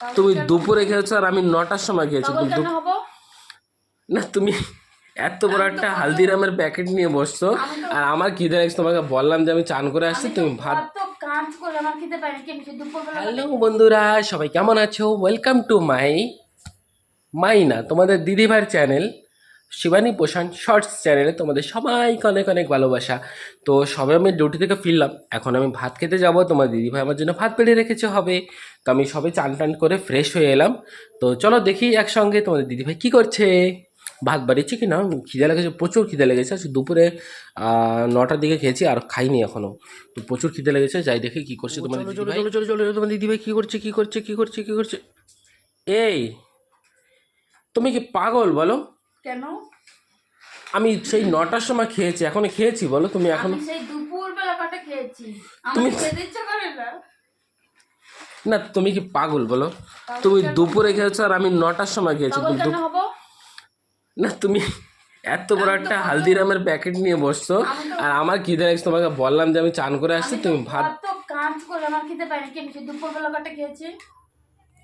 তুমি দুপুরে খেয়েছো আর আমি 9টার সময় খেয়েছি। না তুমি এত বড় একটা হালদিরামের প্যাকেট নিয়ে বসছো আর আমার খিদে লাগছে, তোমাকে বললাম যে আমি চান করে আসছি, তুমি ভাত। হ্যালো বন্ধুরা, সবাই কেমন আছো? ওয়েলকাম টু মাই না তোমাদের দিদিভাইয়ের চ্যানেল শিবানী পোষণ শর্টস চ্যানেলে তোমাদের সবাইকে অনেক অনেক ভালোবাসা। তো সবে আমি ডিউটি থেকে ফিরলাম, এখন আমি ভাত খেতে যাব। তোমার দিদিভাই আমার জন্য ভাত বেড়ে রেখেছে হবে। তো আমি সবে চান টান করে ফ্রেশ হয়ে এলাম। তো চলো দেখি একসঙ্গে তোমাদের দিদিভাই কী করছে। ভাত বাড়িয়েছি কি না, খিদে লেগেছে, প্রচুর খিদে লেগেছে। আজকে দুপুরে 9টার দিকে খেয়েছি, আর খাইনি এখনও। তো প্রচুর খিদে লেগেছে, যাই দেখে কী করছে তোমার দিদিভাই। চলো চলো চলো, তোমার দিদিভাই কী করছে কী করছে কী করছে কী করছে। এই তুমি কি পাগল বলো? কেন? আমি সেই 9টার সময় খেয়েছি, এখনো খেয়েছি বলো? তুমি এখন সেই দুপুর বেলা কাটে খেয়েছি, আমার খেতে ইচ্ছা করে না। না তুমি কি পাগল বলো? তুমি দুপুরে খেয়েছো আর আমি 9টার সময় খেয়েছি। না তুমি এত বড় একটা হালদিরামের প্যাকেট নিয়ে বসছো আর আমার খিদে লাগছে, তোমাকে বললাম যে আমি চান করে আসছি, তুমি ভাত। কাজ করে আমার খেতে পাই না, কি আমি দুপুর বেলা কাটে খেয়েছি।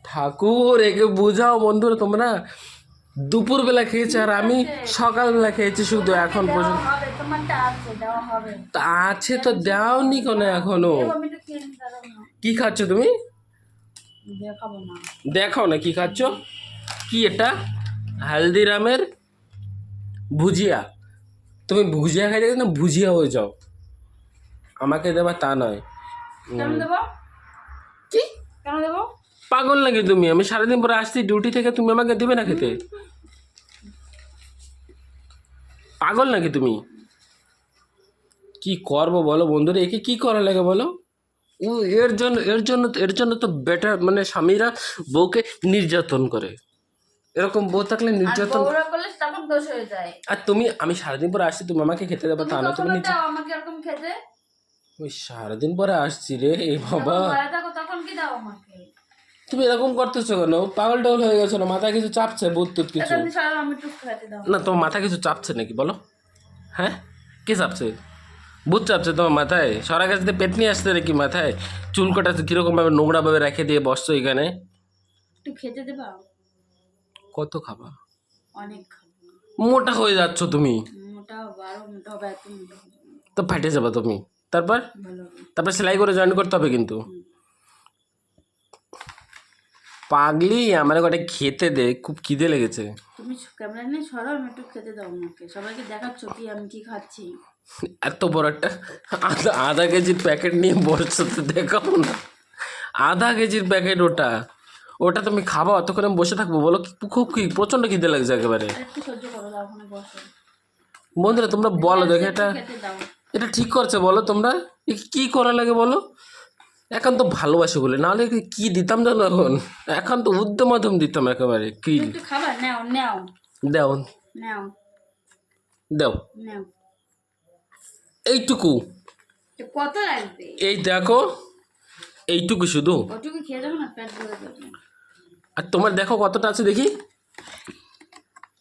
ঠাকুর একে বুঝাও বন্ধুরা, তোমরা দুপুর বেলা খেয়েছে আর আমি সকালবেলা খেয়েছি শুধু এখন পর্যন্ত। তা আছে তো দাওনি কেন এখনো? কি খাচ্ছ তুমি? দেখাও না কি খাচ্ছ। কি এটা? হালদিরামের ভুজিয়া। তুমি ভুজিয়া খাইতে না ভুজিয়া হয়ে যাও, আমাকে দেবা তা নয়। কি পাগল নাকি তুমি? আমি সারাদিন পরে আসছি ডিউটি থেকে, তুমি আমাকে দেবে না খেতে? পাগল নাকি তুমি? কি করবো বলো বন্ধুরা, একে কি করা লাগে বলো? ও এর জন্য তো বেটার, মানে স্বামীরা বউকে নির্যাতন করে। এরকম বউ থাকলে নির্যাতন করলে তখন দোষ হয়ে যায়। আর তুমি, আমি সারাদিন পরে আসছি, তুমি আমাকে খেতে দেবে তা না? তুমি নিজে আমাকে এরকম খেতে। ওই সারাদিন পরে আসছি রে এই বাবা, তখন কি দাও আমাকে? তুমি এরকম করতেছো কেন? পাগল টাগল হয়ে গেছো না? মাথায় কিছু চাপছে, বুধ টুত কিছু? না তোমার মাথায় কিছু চাপছে নাকি বলো? হ্যাঁ কি চাপছে? বুধ চাপছে তোমার মাথায়? সরা গাছতে পেট নিয়ে আসছে নাকি মাথায়? চুল কটা কিরকম ভাবে নোংরা ভাবে রেখে দিয়ে বসছো এখানে। একটু খেতে দেবা? কত খাবা? অনেক খাবো। মোটা হয়ে যাচ্ছ তুমি। মোটা হবে এত মোটা তো ফেটে যাবে তুমি। তারপর তারপর সেলাই করে জয়েন করতে হবে কিন্তু। পাগলি, আমার কটা খেতে দে, খুব খিদে লেগেছে। তুমি ক্যামেরা নিয়ে সরাও, আমি একটু খেতে দাও আমাকে, সবাইকে দেখাচ্ছ কি আমি কি খাচ্ছি। এত বড় একটা আধা কেজির প্যাকেট নিয়ে বসছো, তো দেখাও না। আধা কেজির প্যাকেট ওটা, ওটা তুমি খাবা? অতক্ষণ আমি বসে থাকবো বলো? খুব কি প্রচন্ড খিদে লাগছে একেবারে। একটু সহ্য করো, দাও ওখানে বসো। বন্ধুরা তোমরা বলো দেখে, এটা এটা ঠিক করছে বলো তোমরা? কি করা লাগে বলো? এখন তো ভালোবাসে বলে, নাহলে কি দিতাম জানো? এখন তো উদ্যম মাধ্যম দিতাম একেবারে। কি খাবার? নাও নাও দাও নাও দাও, নাও। এইটুকু কত লাগবে? এই দেখো, এইটুকু শুধু। ওটুকু খেয়ে যাবো না, পেট ভরে যাবে। আর তোমার দেখো কতটা আছে দেখি।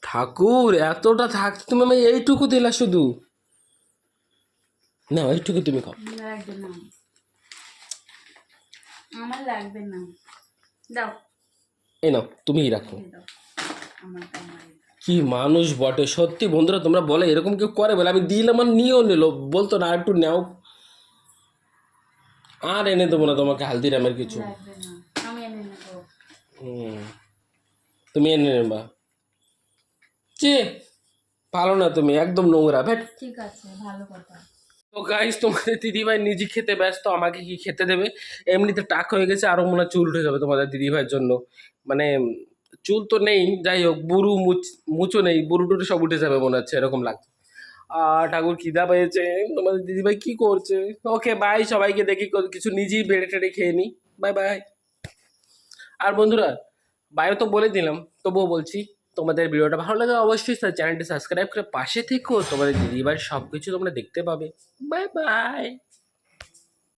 ঠাকুর এতটা থাকতে তুমি আমি এইটুকু দিলা শুধু? না এইটুকু তুমি খাও। লাগবে না, আমার লাগবে না, দাও। এই নাও, তুমিই রাখো। কি মানুষ বটে সত্যি বন্ধুরা, তোমরা বলে এরকম কেউ করে বলে? আমি দিলাম আর নিয়েও নিলো, বলতো না একটু নাও। আর এনে দেবো না তোমাকে হালদিরামের কিছু। তুমি এনে নেবা? চে ভালো না, তুমি একদম নোংরা। ভেট। ঠিক আছে, ভালো কথা। তো গাইস, তোমাদের দিদিভাই নিজে খেতে ব্যস্ত, আমাকে কি খেতে দেবে? এমনিতে টাক হয়ে গেছে, আরো মনে হয় চুল উঠে যাবে তোমাদের দিদিভাইয়ের জন্য। মানে চুল তো নেই, যাই হোক বুড়ু মুচো নেই, বুড়ু টুরু সব উঠে যাবে মনে হচ্ছে, এরকম লাগছে। ঠাকুর খিদা পেয়েছে, তোমাদের দিদিভাই কি করছে? ওকে বাই, সবাইকে দেখি কিছু নিজেই বেড়ে টেড়ে খেয়ে নিই। Bye bye. আর বন্ধুরা বায়ো তো বলে দিলাম, তবুও বলছি, তোমাদের ভিডিওটা ভালো লাগে অবশ্যই চ্যানেলটি সাবস্ক্রাইব করে পাশে থেকো, তোমাদের দিদিভাইয়ের সব কিছু তোমরা দেখতে পাবে। Bye bye.